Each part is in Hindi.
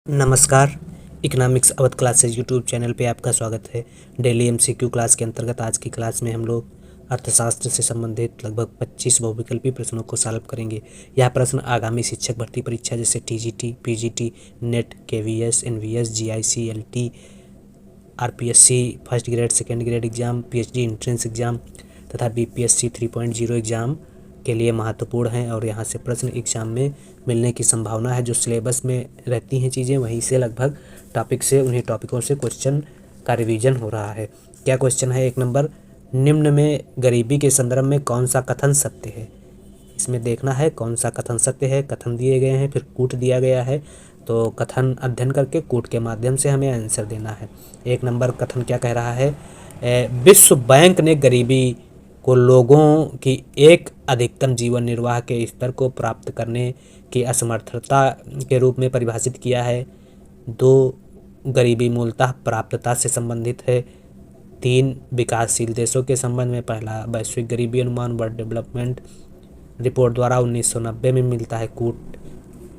नमस्कार। Economics Awadh classes YouTube channel पे आपका स्वागत है। डेली एमसीक्यू क्लास के अंतर्गत आज की क्लास में हम लोग अर्थशास्त्र से संबंधित लगभग 25 बहुविकल्पी प्रश्नों को सॉल्व करेंगे। यह प्रश्न आगामी शिक्षक भर्ती परीक्षा जैसे TGT, PGT, NET, KVS, NVS, GIC, LT, RPSC first grade, second grade exam, PhD entrance exam तथा बीपीएससी 3.0 एग्जाम के लिए महत्वपूर्ण हैं और यहाँ से प्रश्न एग्जाम में मिलने की संभावना है। जो सिलेबस में रहती हैं चीज़ें वहीं से लगभग टॉपिक से उन्हीं टॉपिकों से क्वेश्चन का रिवीजन हो रहा है। क्या क्वेश्चन है? 1 नंबर, निम्न में गरीबी के संदर्भ में कौन सा कथन सत्य है? इसमें देखना है कौन सा कथन सत्य है। कथन दिए गए हैं, फिर कूट दिया गया है, तो कथन अध्ययन करके कूट के माध्यम से हमें आंसर देना है। 1 नंबर कथन क्या कह रहा है? विश्व बैंक ने गरीबी को लोगों की एक अधिकतम जीवन निर्वाह के स्तर को प्राप्त करने की असमर्थता के रूप में परिभाषित किया है। 2, गरीबी मूलतः प्राप्तता से संबंधित है। 3, विकासशील देशों के संबंध में पहला वैश्विक गरीबी अनुमान वर्ल्ड डेवलपमेंट रिपोर्ट द्वारा 1990 में मिलता है। कूट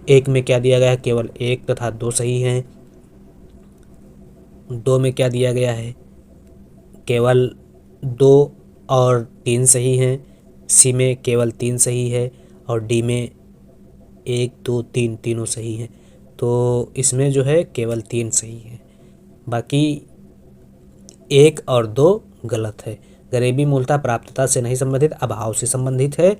1 में क्या दिया गया है? केवल 1 तथा 2 सही हैं। 2 में क्या दिया गया है? केवल 2 और 3 सही हैं। सी में केवल 3 सही है और डी में 1, 2, 3 तीनों सही हैं। तो इसमें जो है केवल 3 सही है, बाकी 1 और 2 गलत है। गरीबी मूलतः प्राप्तता से नहीं संबंधित, अभाव से संबंधित है।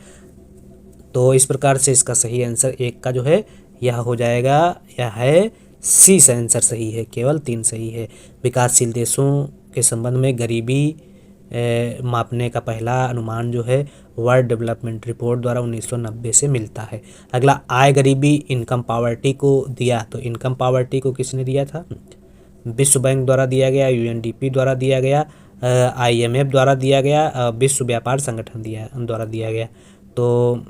तो इस प्रकार से इसका सही आंसर 1 का जो है यह हो जाएगा, यह है सी से आंसर सही है, केवल 3 सही है। विकासशील देशों के संबंध में गरीबी मापने का पहला अनुमान जो है वर्ल्ड डेवलपमेंट रिपोर्ट द्वारा 1990 से मिलता है। अगला, आय गरीबी इनकम पावर्टी को दिया, तो इनकम पावर्टी को किसने दिया था? विश्व बैंक द्वारा दिया गया, यूएनडीपी द्वारा दिया गया, आईएमएफ द्वारा दिया गया, विश्व व्यापार संगठन द्वारा दिया गया। तो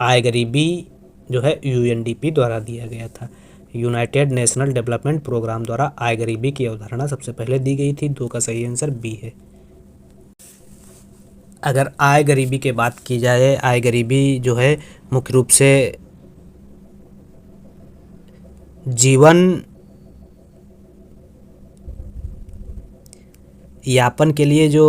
आय गरीबी जो है यूएनडीपी द्वारा दिया गया था। यूनाइटेड नेशनल डेवलपमेंट प्रोग्राम द्वारा आय गरीबी की अवधारणा सबसे पहले दी गई थी। 2 का सही आंसर बी है। अगर आय गरीबी की बात की जाए, आय गरीबी जो है मुख्य रूप से जीवन यापन के लिए जो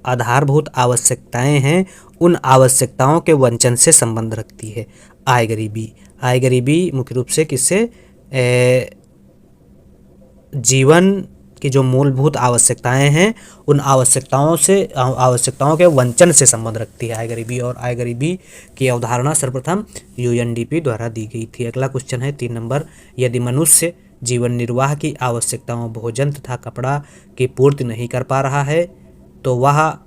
आधारभूत आवश्यकताएं हैं उन आवश्यकताओं के वंचन से संबंध रखती है आय गरीबी। आय गरीबी मुख्य रूप से किससे? जीवन की जो मूलभूत आवश्यकताएं हैं उन आवश्यकताओं के वंचन से संबंध रखती है आय गरीबी, और आय गरीबी की अवधारणा सर्वप्रथम यूएनडीपी द्वारा दी गई थी। अगला क्वेश्चन है 3 नंबर, यदि मनुष्य जीवन निर्वाह की आवश्यकताओं भोजन तथा कपड़ा की पूर्ति नहीं कर पा रहा है तो वह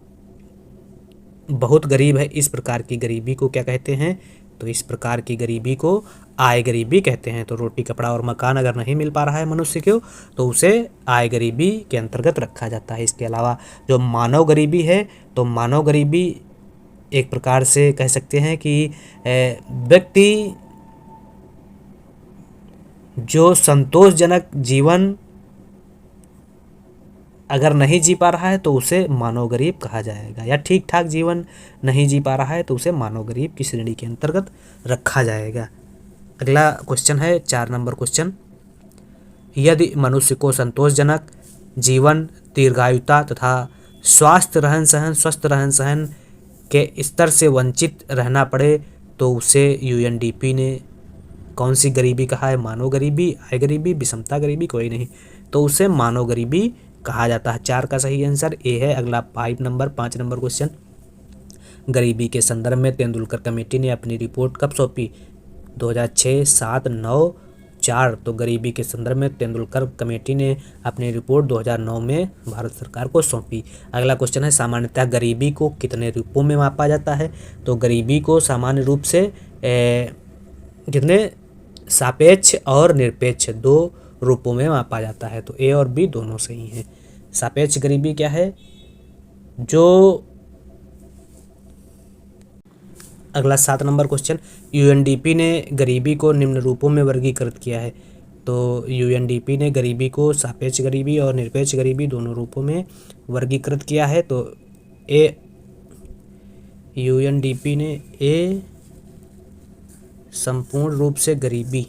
बहुत गरीब है। इस प्रकार की गरीबी को क्या कहते हैं? तो इस प्रकार की गरीबी को आय गरीबी कहते हैं। तो रोटी, कपड़ा और मकान अगर नहीं मिल पा रहा है मनुष्य को तो उसे आय गरीबी के अंतर्गत रखा जाता है। इसके अलावा जो मानव गरीबी है, तो मानव गरीबी एक प्रकार से कह सकते हैं कि व्यक्ति जो संतोषजनक जीवन अगर नहीं जी पा रहा है तो उसे मानव गरीब कहा जाएगा, या ठीक ठाक जीवन नहीं जी पा रहा है तो उसे मानव गरीब की श्रेणी के अंतर्गत रखा जाएगा। अगला क्वेश्चन है 4 नंबर क्वेश्चन, यदि मनुष्य को संतोषजनक जीवन, दीर्घायुता तथा स्वस्थ रहन सहन के स्तर से वंचित रहना पड़े तो उसे यूएनडीपी ने कौन सी गरीबी कहा है? मानव गरीबी, आय गरीबी, विषमता गरीबी, कोई नहीं, तो उसे मानव गरीबी कहा जाता है। 4 का सही आंसर ए है। अगला 5 नंबर क्वेश्चन, गरीबी के संदर्भ में तेंदुलकर कमेटी ने अपनी रिपोर्ट कब सौंपी? 2006, 7, 9, 4। तो गरीबी के संदर्भ में तेंदुलकर कमेटी ने अपनी रिपोर्ट 2009 में भारत सरकार को सौंपी। अगला क्वेश्चन है, सामान्यतः गरीबी को कितने रूपों में मापा जाता है? तो गरीबी को सामान्य रूप से कितने सापेक्ष और निरपेक्ष 2 रूपों में मापा जाता है। तो ए और बी दोनों सही हैं। सापेक्ष गरीबी क्या है? जो अगला 7 नंबर क्वेश्चन, यूएनडीपी ने गरीबी को निम्न रूपों में वर्गीकृत किया है। तो यूएनडीपी ने गरीबी को सापेक्ष गरीबी और निरपेक्ष गरीबी दोनों रूपों में वर्गीकृत किया है। तो ए, यूएनडीपी ने ए संपूर्ण रूप से गरीबी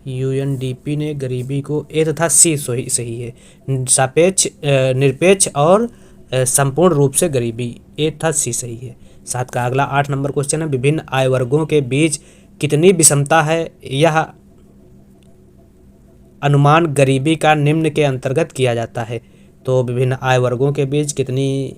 यूएनडीपी ने गरीबी को, ए तथा सी सही सही है। सापेक्ष निरपेक्ष और संपूर्ण रूप से गरीबी, ए तथा सी सही है। 7 का अगला 8 नंबर क्वेश्चन है, विभिन्न आय वर्गों के बीच कितनी विषमता है, यह अनुमान गरीबी का निम्न के अंतर्गत किया जाता है। तो विभिन्न आय वर्गों के बीच कितनी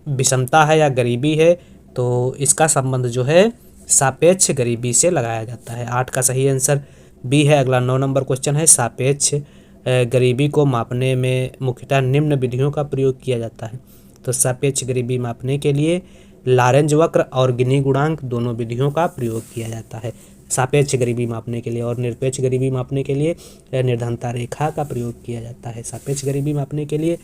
विषमता है या गरीबी है, तो इसका संबंध जो है सापेक्ष गरीबी से लगाया जाता है। 8 का सही आंसर बी है। अगला 9 नंबर क्वेश्चन है, सापेक्ष गरीबी को मापने में मुख्यतः निम्न विधियों का प्रयोग किया जाता है। तो सापेक्ष गरीबी मापने के लिए लारेंज वक्र और गिनी गुणांक दोनों विधियों का प्रयोग किया जाता है। सापेक्ष गरीबी मापने के लिए और निरपेक्ष गरीबी मापने के लिए निर्धनता रेखा का प्रयोग किया जाता है। सापेक्ष गरीबी मापने के लिए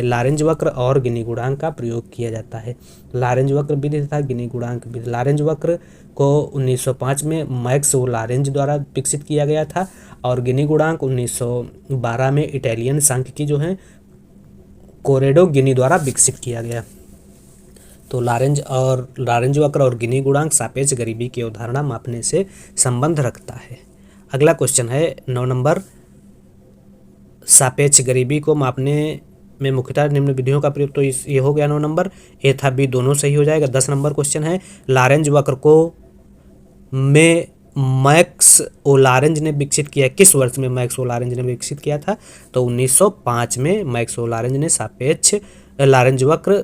लारेंज वक्र और गिनी गुणांक का प्रयोग किया जाता है। लारेंज वक्र विधि तथा गिनी गुणांक विधि। लारेंज वक्र को 1905 में मैक्स लारेंज द्वारा विकसित किया गया था और गिनी गुणांक 1912 में इटालियन सांख्यिकी जो है कोरेडो गिनी द्वारा विकसित किया गया। तो लारेंज वक्र और गिनी गुणांक सापेक्ष गरीबी की अवधारणा मापने से संबंध रखता है। अगला क्वेश्चन है 9 नंबर, सापेक्ष गरीबी को मापने में मुख्यतः निम्न विधियों का प्रयोग। तो ये हो गया 9 नंबर, ए था बी दोनों सही हो जाएगा। 10 नंबर क्वेश्चन है, लारेंज वक्र को में मैक्स ओलारेंज ने विकसित किया, किस वर्ष में मैक्स ओलारेंज ने विकसित किया था? तो 1905 में मैक्स ओलारेंज ने सापेक्ष लारेंज वक्र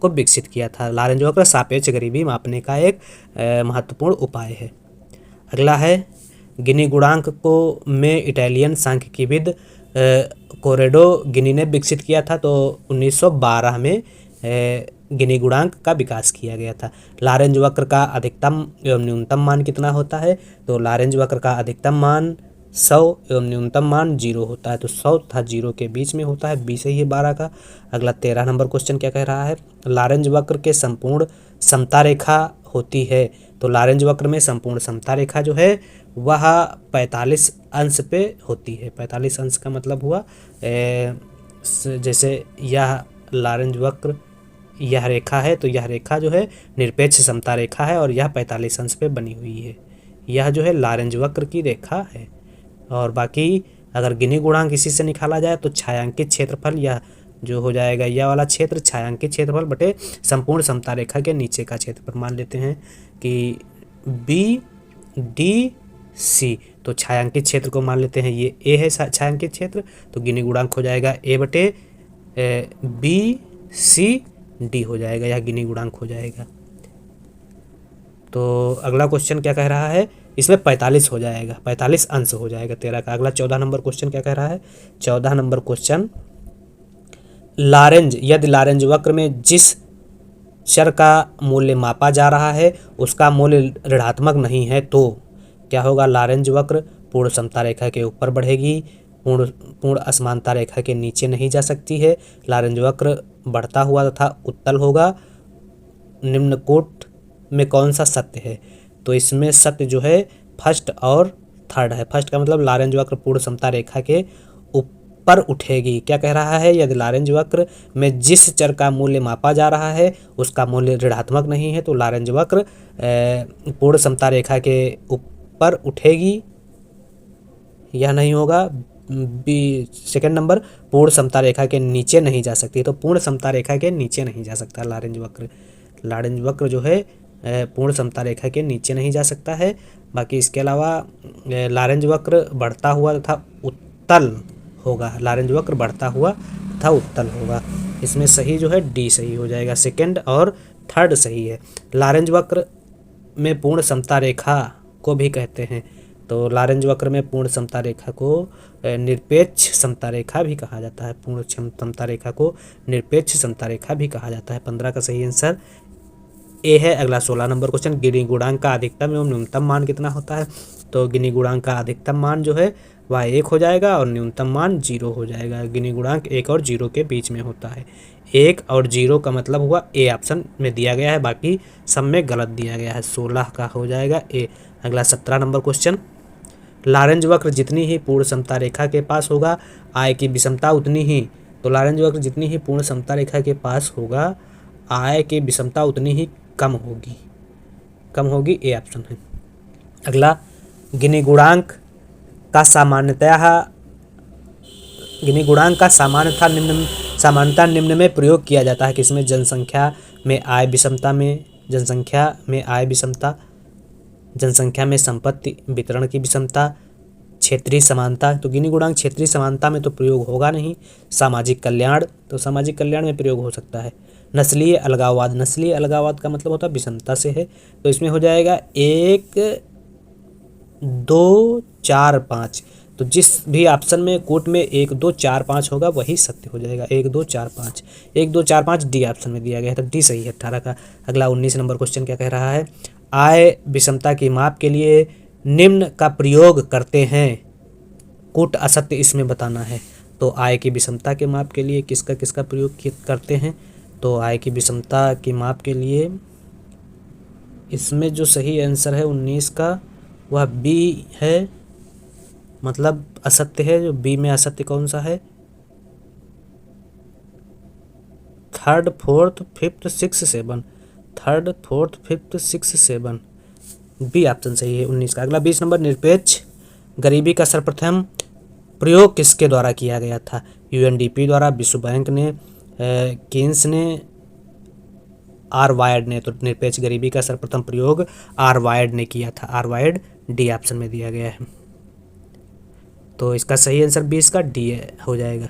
को विकसित किया था। लारेंज वक्र सापेक्ष गरीबी मापने का एक महत्वपूर्ण उपाय है। अगला है गिनी गुणांक को में इटालियन सांख्यिकीविद कोरेडो गिनी ने विकसित किया था। तो 1912 में गिनी गुणांक का विकास किया गया था। लारेंज वक्र का अधिकतम एवं न्यूनतम मान कितना होता है? तो लारेंज वक्र का अधिकतम मान 100 एवं न्यूनतम मान 0 होता है। तो 100 तथा 0 के बीच में होता है, बी सही है 12 का। अगला 13 नंबर क्वेश्चन क्या कह रहा है, लारेंज वक्र के संपूर्ण समता रेखा होती है। तो लारेंज वक्र में संपूर्ण समता रेखा जो है वह 45 अंश पे होती है। 45 अंश का मतलब हुआ जैसे यह लारेंज वक्र यह रेखा है, तो यह रेखा जो है निरपेक्ष समता रेखा है और यह 45 अंश पे बनी हुई है। यह जो है लारेंज वक्र की रेखा है। और बाकी अगर गिनी गुणांक इसी से निकाला जाए तो छायांकित क्षेत्रफल यह जो हो जाएगा, यह वाला क्षेत्र छायांकित क्षेत्रफल बटे संपूर्ण समता रेखा के नीचे का क्षेत्रफल। मान लेते हैं कि बी डी सी, तो छायांकित क्षेत्र को मान लेते हैं ये ए है छायांकित क्षेत्र, तो गिनी गुणांक हो जाएगा ए बटे बी सी डी हो जाएगा, यह गिनी गुणांक हो जाएगा। तो अगला क्वेश्चन क्या कह रहा है, इसमें 45 हो जाएगा, 45 अंश हो जाएगा 13 का। अगला 14 नंबर क्वेश्चन क्या कह रहा है, 14 नंबर क्वेश्चन, यदि लारेंज वक्र में जिस चर का मूल्य मापा जा रहा है उसका मूल्य ऋणात्मक नहीं है तो क्या होगा? लारेंज वक्र पूर्ण समता रेखा के ऊपर बढ़ेगी, पूर्ण असमानता रेखा के नीचे नहीं जा सकती है। लारेंज वक्र बढ़ता हुआ तथा उत्तल होगा। निम्न कोट में कौन सा सत्य है? तो इसमें सत्य जो है फर्स्ट और थर्ड है। फर्स्ट का मतलब लारेंज वक्र पूर्ण समता रेखा के ऊपर उठेगी। क्या कह रहा है, यदि लारेंज वक्र में जिस चर का मूल्य मापा जा रहा है उसका मूल्य ऋणात्मक नहीं है तो लारेंज वक्र पूर्ण समता रेखा के ऊपर उठेगी, यह नहीं होगा। बी सेकंड नंबर, पूर्ण समता रेखा के नीचे नहीं जा सकती, तो पूर्ण समता रेखा के नीचे नहीं जा सकता लारेंज वक्र। लारेंज वक्र जो है पूर्ण समता रेखा के नीचे नहीं जा सकता है। बाकी इसके अलावा लारेंज वक्र बढ़ता हुआ तथा उत्तल होगा। लारेंज वक्र बढ़ता हुआ तथा उत्तल होगा। इसमें सही जो है डी सही हो जाएगा, सेकंड और थर्ड सही है। लारेंज वक्र में पूर्ण समता रेखा को भी कहते हैं, तो लारेंज वक्र में पूर्ण समता रेखा को निरपेक्ष समता रेखा भी कहा जाता है। पूर्ण समता रेखा को निरपेक्ष समता रेखा भी कहा जाता है। 15 का सही आंसर ए है। अगला 16 नंबर क्वेश्चन, गिनी गुणांक का अधिकतम एवं न्यूनतम मान कितना होता है? तो गिनी गुणांक का अधिकतम मान जो है वह 1 हो जाएगा और न्यूनतम मान 0 हो जाएगा। गिनी गुणांक 1 और 0 के बीच में होता है। 1 और 0 का मतलब हुआ ए ऑप्शन में दिया गया है, बाकी सब में गलत दिया गया है। 16 का हो जाएगा ए। अगला 17 नंबर क्वेश्चन, लारेंज वक्र जितनी ही पूर्ण समता रेखा के पास होगा आय की विषमता उतनी ही, तो लारेंज वक्र जितनी ही पूर्ण समता रेखा के पास होगा आय की विषमता उतनी ही कम होगी, ए ऑप्शन है। अगला गिनी गुणांक का सामान्यतः निम्न में प्रयोग किया जाता है। किसमें? जनसंख्या में आय विषमता में, जनसंख्या में संपत्ति वितरण की विषमता, क्षेत्रीय समानता। तो गिनी गुणांक क्षेत्रीय समानता में तो प्रयोग होगा नहीं। सामाजिक कल्याण, तो सामाजिक कल्याण में प्रयोग हो सकता है। नस्लीय अलगाववाद का मतलब होता है विषमता से है, तो इसमें हो जाएगा 1 2 4 5। तो जिस भी ऑप्शन में कोट में 1 2 4 5 होगा वही सत्य हो जाएगा। 1 2 4 5, 1 2 4 5 डी ऑप्शन में दिया गया है, तो डी सही है 18 का। अगला 19 नंबर क्वेश्चन क्या कह रहा है? आय विषमता की माप के लिए निम्न का प्रयोग करते हैं। कोट असत्य इसमें बताना है। तो आय की विषमता के माप के लिए किसका किसका प्रयोग करते हैं? तो आय की विषमता की माप के लिए इसमें जो सही आंसर है 19 का वह बी है, मतलब असत्य है। जो बी में असत्य कौन सा है? 3rd 4th 5th 6 7, 3rd 4th 5th 6 7, B option सही है 19 का। अगला 20 नंबर, निरपेक्ष गरीबी का सर्वप्रथम प्रयोग किसके द्वारा किया गया था? यूएनडीपी द्वारा, विश्व बैंक ने, केन्स ने, आर वायर्ड ने। तो निरपेक्ष गरीबी का सर्वप्रथम प्रयोग आर वायर्ड ने किया था। आर वायर्ड डी ऑप्शन में दिया गया है, तो इसका सही आंसर 20 का डी हो जाएगा।